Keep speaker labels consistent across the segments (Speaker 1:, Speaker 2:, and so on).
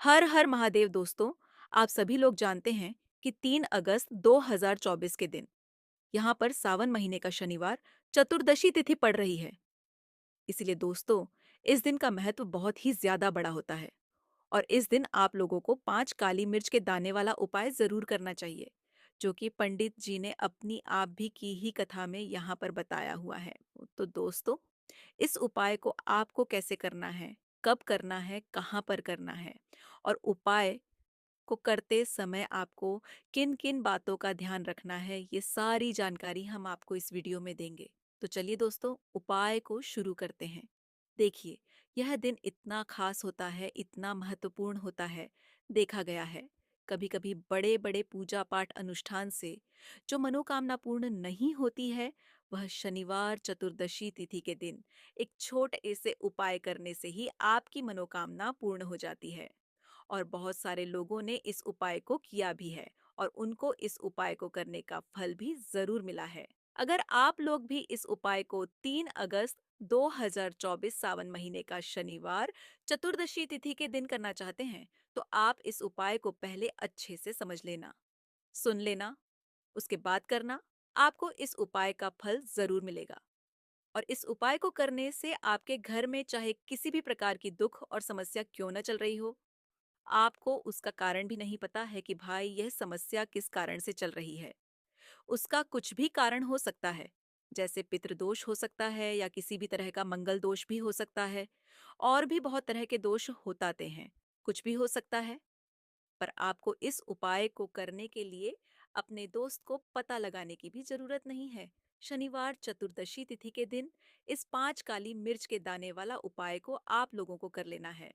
Speaker 1: हर हर महादेव दोस्तों। आप सभी लोग जानते हैं कि 3 अगस्त 2024 के दिन यहाँ पर सावन महीने का शनिवार चतुर्दशी तिथि पड़ रही है। इसलिए दोस्तों, इस दिन का महत्व बहुत ही ज्यादा बड़ा होता है और इस दिन आप लोगों को 5 काली मिर्च के दाने वाला उपाय जरूर करना चाहिए, जो कि पंडित जी ने अपनी आप भी की ही कथा में यहाँ पर बताया हुआ है। तो दोस्तों, इस उपाय को आपको कैसे करना है, कब करना है, कहाँ पर करना है और उपाय को करते समय आपको किन किन बातों का ध्यान रखना है, ये सारी जानकारी हम आपको इस वीडियो में देंगे। तो चलिए दोस्तों, उपाय को शुरू करते हैं। देखिए, यह दिन इतना खास होता है, इतना महत्वपूर्ण होता है। देखा गया है, कभी कभी बड़े बड़े पूजा पाठ अनुष्ठान से जो मनोकामना पूर्ण नहीं होती है, वह शनिवार चतुर्दशी तिथि के दिन एक छोटे से उपाय करने से ही आपकी मनोकामना पूर्ण हो जाती है। और बहुत सारे लोगों ने इस उपाय को किया भी है और उनको इस उपाय को करने का फल भी जरूर मिला है। अगर आप लोग भी इस उपाय को 3 अगस्त 2024 सावन महीने का शनिवार चतुर्दशी तिथि के दिन करना चाहते हैं, तो आप इस उपाय को पहले अच्छे से समझ लेना, सुन लेना, उसके बाद करना। आपको इस उपाय का फल जरूर मिलेगा। और इस उपाय को करने से आपके घर में चाहे किसी भी प्रकार की दुख और समस्या क्यों न चल रही हो, आपको उसका कारण भी नहीं पता है कि भाई यह समस्या किस कारण से चल रही है। उसका कुछ भी कारण हो सकता है, जैसे पितृदोष हो सकता है या किसी भी तरह का मंगल दोष भी हो सकता है। और भी बहुत तरह के दोष होताते हैं, कुछ भी हो सकता है। पर आपको इस उपाय को करने के लिए अपने दोस्त को पता लगाने की भी जरूरत नहीं है। शनिवार चतुर्दशी तिथि के दिन इस 5 काली मिर्च के दाने वाला उपाय को आप लोगों को कर लेना है।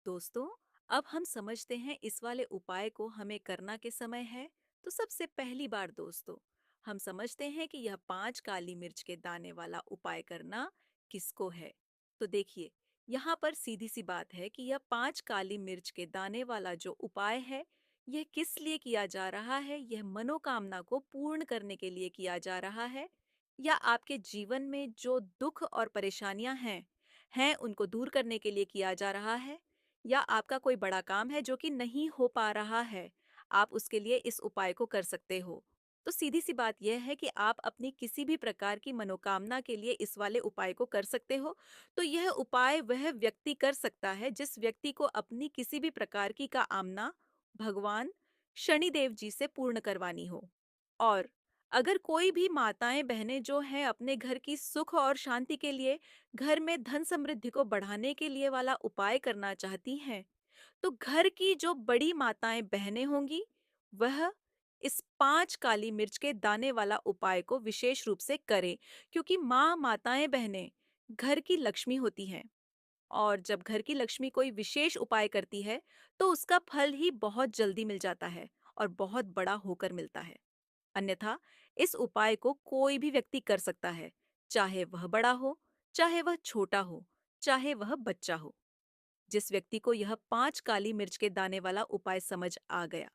Speaker 1: दोस्तों, अब हम समझते हैं इस वाले उपाय को हमें करना के समय है। तो सबसे पहली बार दोस्तों, हम समझते हैं कि यह 5 काली मिर्च के दाने वाला उपाय करना किसको है। तो देखिए, यहाँ पर सीधी सी बात है कि यह 5 काली मिर्च के दाने वाला जो उपाय है, यह किस लिए किया जा रहा है। यह मनोकामना को पूर्ण करने के लिए किया जा रहा है, या आपके जीवन में जो दुख और परेशानियां हैं उनको दूर करने के लिए किया जा रहा है, या आपका कोई बड़ा काम है जो कि नहीं हो पा रहा है, आप उसके लिए इस उपाय को कर सकते हो। तो सीधी सी बात यह है कि आप अपनी किसी भी प्रकार की मनोकामना के लिए इस वाले उपाय को कर सकते हो। तो यह उपाय वह व्यक्ति कर सकता है जिस व्यक्ति को अपनी किसी भी प्रकार की कामना भगवान शनिदेव जी से पूर्ण करवानी हो। और अगर कोई भी माताएं बहनें जो हैं अपने घर की सुख और शांति के लिए, घर में धन समृद्धि को बढ़ाने के लिए वाला उपाय करना चाहती हैं, तो घर की जो बड़ी माताएं बहनें होंगी, वह इस 5 काली मिर्च के दाने वाला उपाय को विशेष रूप से करें। क्योंकि माँ माताएं बहनें घर की लक्ष्मी होती हैं, और जब घर की लक्ष्मी कोई विशेष उपाय करती है, तो उसका फल ही बहुत जल्दी मिल जाता है और बहुत बड़ा होकर मिलता है। अन्यथा इस उपाय को कोई भी व्यक्ति कर सकता है, चाहे वह बड़ा हो, चाहे वह छोटा हो, चाहे वह बच्चा हो। जिस व्यक्ति को यह 5 काली मिर्च के दाने वाला उपाय समझ आ गया,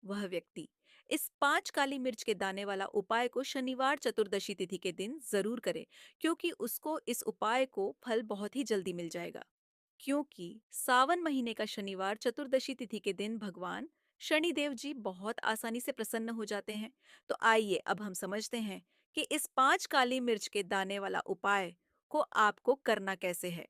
Speaker 1: वह व्यक्ति इस 5 काली मिर्च के दाने वाला उपाय को शनिवार चतुर्दशी तिथि के दिन जरूर करे, क्योंकि उसको इस उपाय को फल बहुत ही जल्दी मिल जाएगा। क्योंकि सावन महीने का शनिवार चतुर्दशी तिथि के दिन भगवान शनिदेव जी बहुत आसानी से प्रसन्न हो जाते हैं। तो आइए अब हम समझते हैं कि इस 5 काली मिर्च के दाने वाला उपाय को आपको करना कैसे है,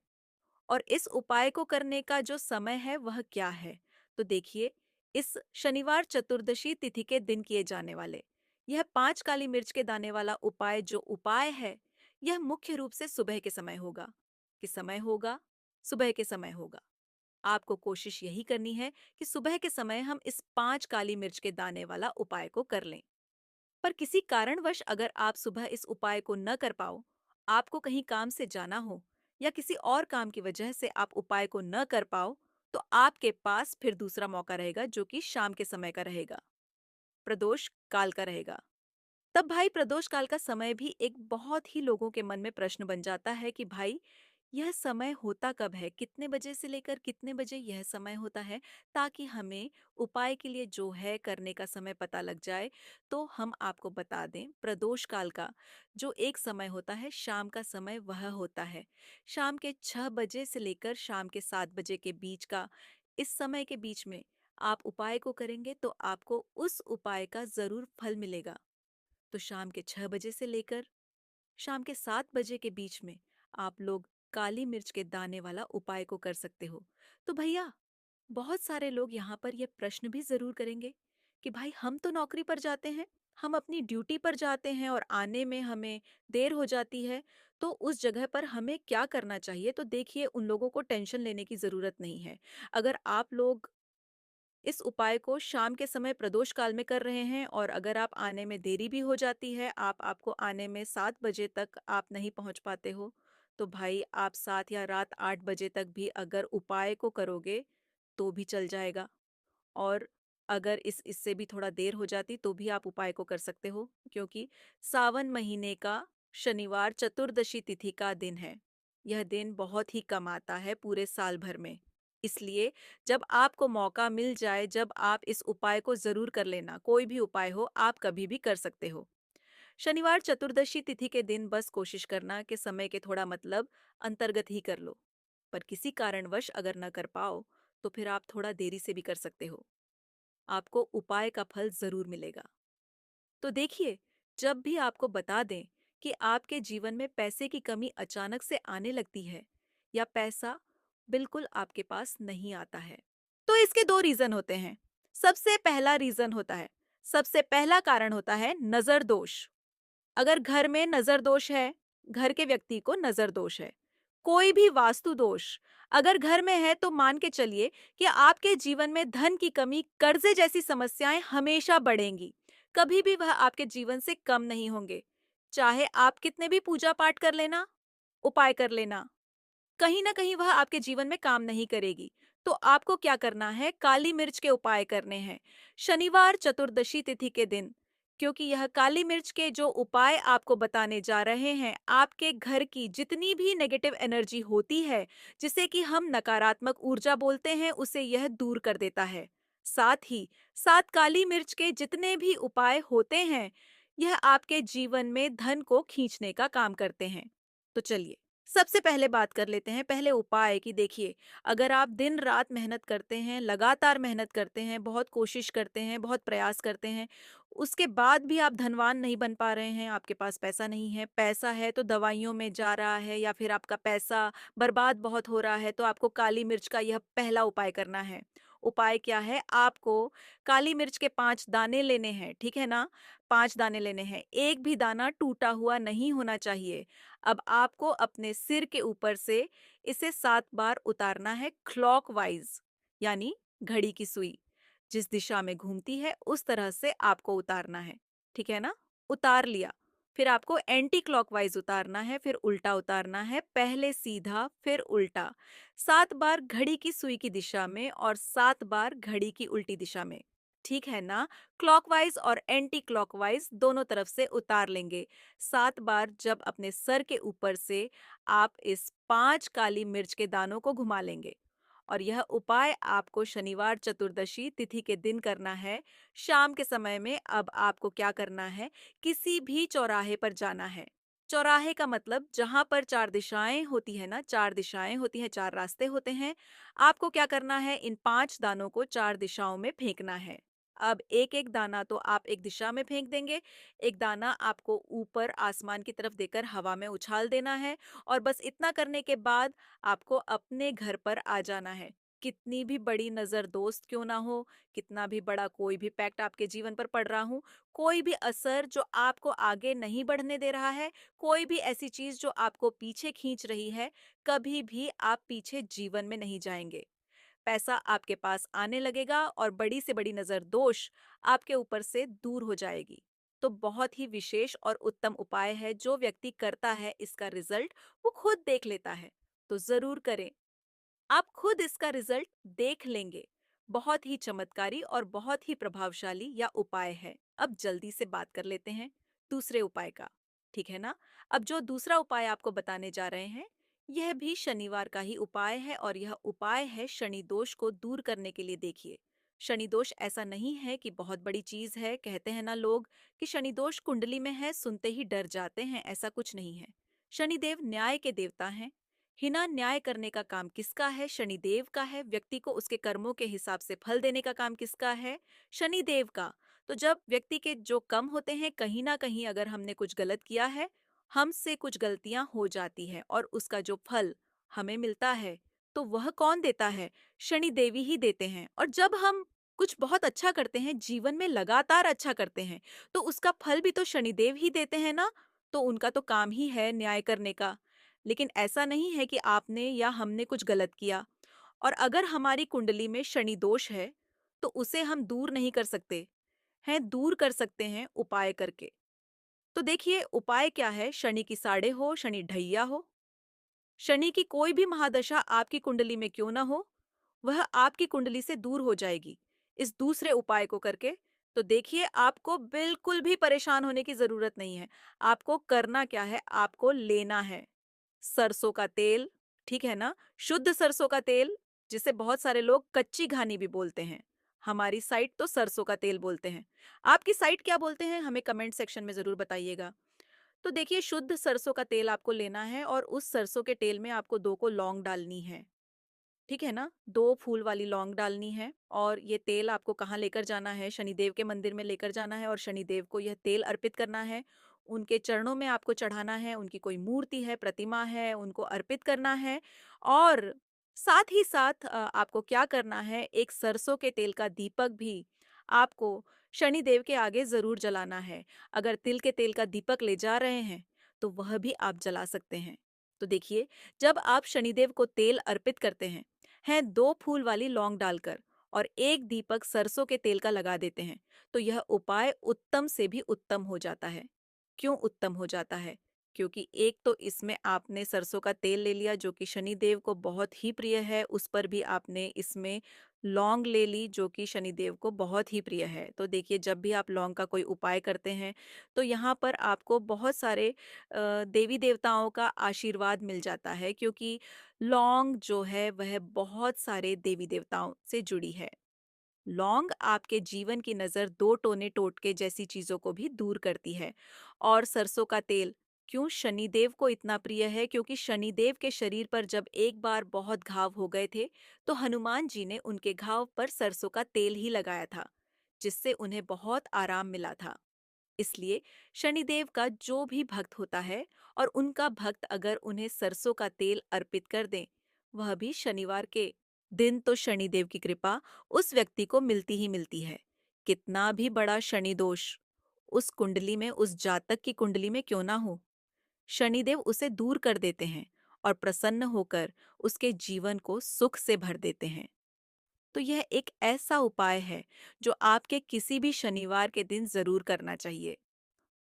Speaker 1: और इस उपाय को करने का जो समय है वह क्या है। तो देखिए, इस शनिवार चतुर्दशी तिथि के दिन किए जाने वाले यह 5 काली मिर्च के दाने वाला उपाय जो उपाय है, यह मुख्य रूप से सुबह के समय होगा। कि समय होगा, सुबह के समय होगा। आपको कोशिश यही करनी है कि सुबह के समय हम इस 5 काली मिर्च के दाने वाला उपाय को कर लें। पर किसी कारणवश अगर आप सुबह इस उपाय को न कर पाओ, आपको कहीं काम से जाना हो, या किसी और काम की वजह से आप उपाय को न कर पाओ, तो आपके पास फिर दूसरा मौका रहेगा जो कि शाम के समय का रहेगा, प्रदोष काल का रहेगा। तब भाई प्रदोष काल का समय भी एक बहुत ही लोगों के मन में प्रश्न बन जाता है कि भाई यह समय होता कब है, कितने बजे से लेकर कितने बजे यह समय होता है, ताकि हमें उपाय के लिए जो है करने का समय पता लग जाए। तो हम आपको बता दें, प्रदोष काल का जो एक समय होता है, शाम का समय, वह होता है शाम के 6 बजे से लेकर शाम के 7 बजे के बीच का। इस समय के बीच में आप उपाय को करेंगे तो आपको उस उपाय का ज़रूर फल मिलेगा। तो शाम के 6 बजे से लेकर शाम के 7 बजे के बीच में आप लोग काली मिर्च के दाने वाला उपाय को कर सकते हो। तो भैया, बहुत सारे लोग यहाँ पर ये प्रश्न भी ज़रूर करेंगे कि भाई हम तो नौकरी पर जाते हैं, हम अपनी ड्यूटी पर जाते हैं और आने में हमें देर हो जाती है, तो उस जगह पर हमें क्या करना चाहिए? तो देखिए, उन लोगों को टेंशन लेने की ज़रूरत नहीं है। अगर आप लोग इस उपाय को शाम के समय प्रदोष काल में कर रहे हैं और अगर आप आने में देरी भी हो जाती है, आपको आने में 7 बजे तक आप नहीं पहुँच पाते हो, तो भाई आप 7 या रात 8 बजे तक भी अगर उपाय को करोगे, तो भी चल जाएगा। और अगर इससे भी थोड़ा देर हो जाती तो भी आप उपाय को कर सकते हो, क्योंकि सावन महीने का शनिवार चतुर्दशी तिथि का दिन है। यह दिन बहुत ही कम आता है पूरे साल भर में। इसलिए जब आपको मौका मिल जाए, जब आप इस उपाय को ज़रूर कर लेना। कोई भी उपाय हो, आप कभी भी कर सकते हो। शनिवार चतुर्दशी तिथि के दिन बस कोशिश करना कि समय के थोड़ा मतलब अंतर्गत ही कर लो। पर किसी कारणवश अगर न कर पाओ, तो फिर आप थोड़ा देरी से भी कर सकते हो। आपको उपाय का फल जरूर मिलेगा। तो देखिए, जब भी आपको बता दें कि आपके जीवन में पैसे की कमी अचानक से आने लगती है या पैसा बिल्कुल आपके पास नहीं आता है, तो इसके दो रीजन होते हैं। सबसे पहला रीजन होता है, सबसे पहला कारण होता है नजर दोष। अगर घर में नजर दोष है, घर के व्यक्ति को नजर दोष है, कोई भी वास्तु दोष अगर घर में है, तो मान के चलिए कि आपके जीवन में धन की कमी, कर्जे जैसी समस्याएं हमेशा बढ़ेंगी। कभी भी वह आपके जीवन से कम नहीं होंगे। चाहे आप कितने भी पूजा पाठ कर लेना, उपाय कर लेना, कहीं ना कहीं वह आपके जीवन में काम नहीं करेगी। तो आपको क्या करना है? काली मिर्च के उपाय करने हैं शनिवार चतुर्दशी तिथि के दिन। क्योंकि यह काली मिर्च के जो उपाय आपको बताने जा रहे हैं, आपके घर की जितनी भी नेगेटिव एनर्जी होती है, जिसे कि हम नकारात्मक ऊर्जा बोलते हैं, उसे यह दूर कर देता है। साथ ही साथ काली मिर्च के जितने भी उपाय होते हैं, यह आपके जीवन में धन को खींचने का काम करते हैं। तो चलिए, सबसे पहले बात कर लेते हैं पहले उपाय की। देखिए, अगर आप दिन रात मेहनत करते हैं, लगातार मेहनत करते हैं, बहुत कोशिश करते हैं, बहुत प्रयास करते हैं, उसके बाद भी आप धनवान नहीं बन पा रहे हैं, आपके पास पैसा नहीं है, पैसा है तो दवाइयों में जा रहा है या फिर आपका पैसा बर्बाद बहुत हो रहा है, तो आपको काली मिर्च का यह पहला उपाय करना है। उपाय क्या है? आपको काली मिर्च के 5 दाने लेने हैं, ठीक है ना? 5 दाने लेने हैं, एक भी दाना टूटा हुआ नहीं होना चाहिए। अब आपको अपने सिर के ऊपर से इसे 7 बार उतारना है क्लॉकवाइज, यानी घड़ी की सुई जिस दिशा में घूमती है उस तरह से आपको उतारना है। ठीक है ना? उतार लिया। फिर आपको एंटी क्लॉकवाइज उतारना है, फिर उल्टा उतारना है, पहले सीधा फिर उल्टा। 7 बार घड़ी की सुई की दिशा में और 7 बार घड़ी की उल्टी दिशा में। ठीक है ना? क्लॉकवाइज और एंटी क्लॉकवाइज दोनों तरफ से उतार लेंगे। 7 बार जब अपने सर के ऊपर से आप इस 5 काली मिर्च के दानों को घुमा लेंगे। और यह उपाय आपको शनिवार चतुर्दशी तिथि के दिन करना है, शाम के समय में। अब आपको क्या करना है? किसी भी चौराहे पर जाना है। चौराहे का मतलब जहां पर 4 दिशाएं होती है ना, 4 दिशाएं होती हैं, 4 रास्ते होते हैं। आपको क्या करना है? इन 5 दानों को 4 दिशाओं में फेंकना है। अब एक-एक दाना तो आप एक दिशा में फेंक देंगे, एक दाना आपको ऊपर आसमान की तरफ देकर हवा में उछाल देना है। और बस इतना करने के बाद आपको अपने घर पर आ जाना है। कितनी भी बड़ी नज़र दोस्त क्यों ना हो, कितना भी बड़ा कोई भी पैक्ट आपके जीवन पर पड़ रहा हो, कोई भी असर जो आपको आगे नहीं बढ़ने दे रहा है, कोई भी ऐसी चीज़ जो आपको पीछे खींच रही है, कभी भी आप पीछे जीवन में नहीं जाएंगे। पैसा आपके पास आने लगेगा और बड़ी से बड़ी नज़र दोष आपके ऊपर से दूर हो जाएगी। तो बहुत ही विशेष और उत्तम उपाय है, जो व्यक्ति करता है इसका रिजल्ट वो खुद देख लेता है। तो जरूर करें, आप खुद इसका रिजल्ट देख लेंगे। बहुत ही चमत्कारी और बहुत ही प्रभावशाली यह उपाय है। अब जल्दी से बात कर लेते हैं दूसरे उपाय का। ठीक है ना? अब जो दूसरा उपाय आपको बताने जा रहे हैं, यह भी शनिवार का ही उपाय है और यह उपाय है शनि दोष को दूर करने के लिए। देखिए, शनि दोष ऐसा नहीं है कि बहुत बड़ी चीज है। कहते हैं ना लोग कि शनि दोष कुंडली में है, सुनते ही डर जाते हैं। ऐसा कुछ नहीं है। शनिदेव न्याय के देवता हैं, हिना न्याय करने का काम किसका है? शनिदेव का है। व्यक्ति को उसके कर्मों के हिसाब से फल देने का काम किसका है? शनिदेव का। तो जब व्यक्ति के जो कम होते हैं, कहीं ना कहीं अगर हमने कुछ गलत किया है, हमसे कुछ गलतियां हो जाती है और उसका जो फल हमें मिलता है, तो वह कौन देता है? शनि देवी ही देते हैं। और जब हम कुछ बहुत अच्छा करते हैं, जीवन में लगातार अच्छा करते हैं, तो उसका फल भी तो शनिदेव ही देते हैं ना। तो उनका तो काम ही है न्याय करने का। लेकिन ऐसा नहीं है कि आपने या हमने कुछ गलत किया, और अगर हमारी कुंडली में शनि दोष है, तो उसे हम दूर नहीं कर सकते हैं। दूर कर सकते हैं उपाय करके। तो देखिए उपाय क्या है? शनि की साड़े हो, शनि ढैया हो, शनि की कोई भी महादशा आपकी कुंडली में क्यों ना हो, वह आपकी कुंडली से दूर हो जाएगी इस दूसरे उपाय को करके। तो देखिए आपको बिल्कुल भी परेशान होने की जरूरत नहीं है। आपको करना क्या है? आपको लेना है सरसों का तेल, ठीक है ना? शुद्ध सरसों का तेल, जिसे बहुत सारे लोग कच्ची घानी भी बोलते हैं। हमारी साइड तो सरसों का तेल बोलते हैं। आपकी साइड क्या बोलते हैं? हमें कमेंट सेक्शन में ज़रूर बताइएगा। तो देखिए शुद्ध सरसों का तेल आपको लेना है और उस सरसों के तेल में आपको 2 को लौंग डालनी है। ठीक है ना? 2 फूल वाली लौंग डालनी है और ये तेल आपको कहाँ लेकर जाना है? शनिदेव के मंदिर में लेकर जाना है और शनिदेव को यह तेल अर्पित करना है। उनके चरणों में आपको चढ़ाना है, उनकी कोई मूर्ति है, प्रतिमा है, उनको अर्पित करना है। और साथ ही साथ आपको क्या करना है, एक सरसों के तेल का दीपक भी आपको शनिदेव के आगे ज़रूर जलाना है। अगर तिल के तेल का दीपक ले जा रहे हैं, तो वह भी आप जला सकते हैं। तो देखिए, जब आप शनिदेव को तेल अर्पित करते हैं 2 फूल वाली लौंग डालकर और एक दीपक सरसों के तेल का लगा देते हैं, तो यह उपाय उत्तम से भी उत्तम हो जाता है। क्यों उत्तम हो जाता है? क्योंकि एक तो इसमें आपने सरसों का तेल ले लिया जो कि शनिदेव को बहुत ही प्रिय है, उस पर भी आपने इसमें लौंग ले ली जो कि शनिदेव को बहुत ही प्रिय है। तो देखिए जब भी आप लौंग का कोई उपाय करते हैं, तो यहाँ पर आपको बहुत सारे देवी देवताओं का आशीर्वाद मिल जाता है, क्योंकि लौंग जो है वह बहुत सारे देवी देवताओं से जुड़ी है। लौंग आपके जीवन की नज़र दो टोने टोटके जैसी चीज़ों को भी दूर करती है। और सरसों का तेल क्यों शनिदेव को इतना प्रिय है? क्योंकि शनिदेव के शरीर पर जब एक बार बहुत घाव हो गए थे, तो हनुमान जी ने उनके घाव पर सरसों का तेल ही लगाया था, जिससे उन्हें बहुत आराम मिला था। इसलिए शनिदेव का जो भी भक्त होता है और उनका भक्त अगर उन्हें सरसों का तेल अर्पित कर दें, वह भी शनिवार के दिन, तो शनिदेव की कृपा उस व्यक्ति को मिलती ही मिलती है। कितना भी बड़ा शनि दोष उस कुंडली में, उस जातक की कुंडली में क्यों ना हो, शनिदेव उसे दूर कर देते हैं और प्रसन्न होकर उसके जीवन को सुख से भर देते हैं। तो यह एक ऐसा उपाय है जो आपके किसी भी शनिवार के दिन जरूर करना चाहिए।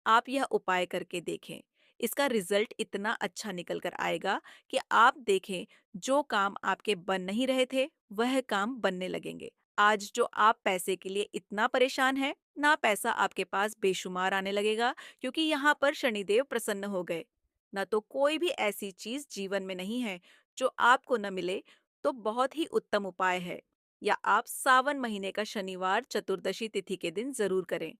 Speaker 1: आप यह उपाय करके देखें। इसका रिजल्ट इतना अच्छा निकल कर आएगा कि आप देखें, जो काम आपके बन नहीं रहे थे, वह काम बनने लगेंगे। आज जो आप पैसे के लिए इतना परेशान हैं, ना पैसा आपके पास बेशुमार आने लगेगा, क्योंकि यहाँ पर शनिदेव प्रसन्न हो गए। ना तो कोई भी ऐसी चीज जीवन में नहीं है जो आपको न मिले। तो बहुत ही उत्तम उपाय है। या आप सावन महीने का शनिवार चतुर्दशी तिथि के दिन जरूर करें।